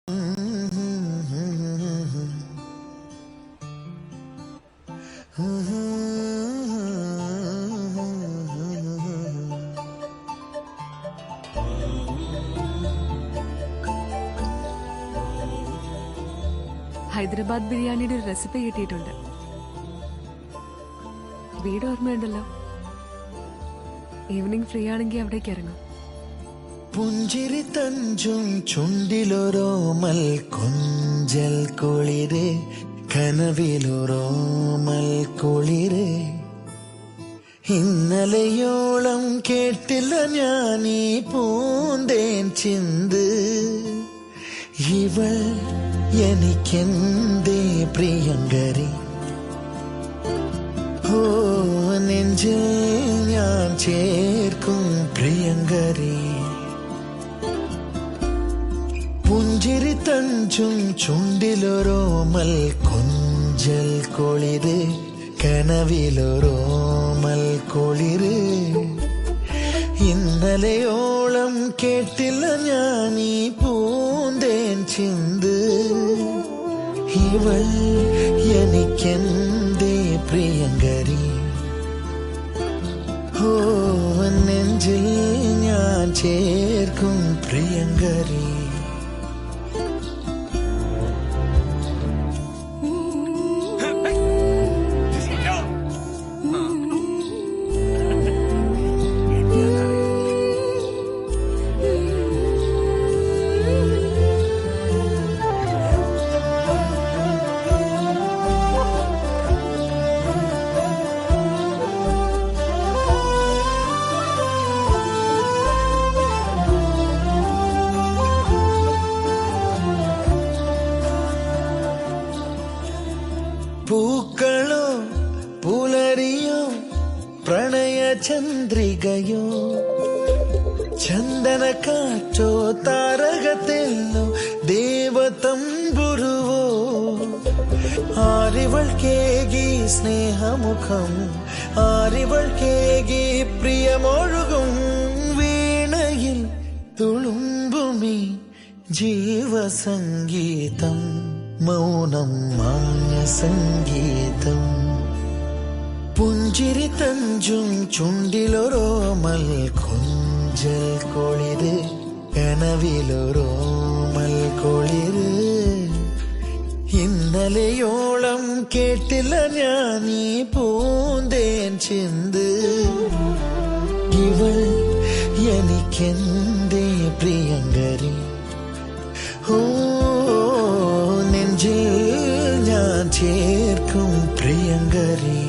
ഹൈദരാബാദ് ബിരിയാണിയുടെ ഒരു റെസിപ്പി കിട്ടിയിട്ടുണ്ട്. വീട് ഓർമ്മയുണ്ടല്ലോ. ഈവനിങ് ഫ്രീ ആണെങ്കിൽ അവിടേക്ക് ഇറങ്ങും. പുഞ്ചിരി തഞ്ചും ചുണ്ടിലൊരോമൽ കൊഞ്ചൽ കുളിര്, കനവിലൊരോമൽ കുളിര്. ഇന്നലെയോളം കേട്ടില്ല ഞാനീ പൂന്തേൻ ചിന്ത്. ഇവൾ എനിക്കെന്തേ പ്രിയങ്കരി, ഓ നെഞ്ചിൽ ഞാൻ ചേർക്കും പ്രിയങ്കരി. പുഞ്ചിരി തഞ്ചും ചുണ്ടിലൊരോമൽ കൊഞ്ചൽ കുളിര്, കനവിലൊരോമൽ കുളിര്. ഇന്നലെയോളം കേട്ടില്ല ഞാനീ പൂന്തേൻ ചിന്ത്. ഇവൾ എനിക്കെന്തേ പ്രിയങ്കരി, ഓ നെഞ്ചിൽ ഞാൻ ചേർക്കും പ്രിയങ്കരി. പൂക്കളോ പുലരിയോ പ്രണയചന്ദ്രികയോ, ചന്ദന കാറ്റോ താരകത്തെല്ലോ ദേവതമ്പുരുവോ. ആരിവൾ കേകി സ്നേഹമുഖം, ആരിവൾ കേകി പ്രിയമൊഴുകും. വീണയിൽ തുളുമ്പുമീ ജീവസംഗീതം, മൗനം മാഞ്ഞ സംഗീതം. പുഞ്ചിരി തഞ്ചും ചുണ്ടിലൊരോമൽ കൊഞ്ചൽ കുളിര്, കനവിലൊരോമൽ കുളിര്. ഇന്നലെയോളം കേട്ടില്ല ഞാനീ പൂന്തേൻ ചിന്ത്. ഇവൾ എനിക്കെന്തേ പ്രിയങ്കരി, ഓ നെഞ്ചിൽ ഞാൻ ചേർക്കും പ്രിയങ്കരി.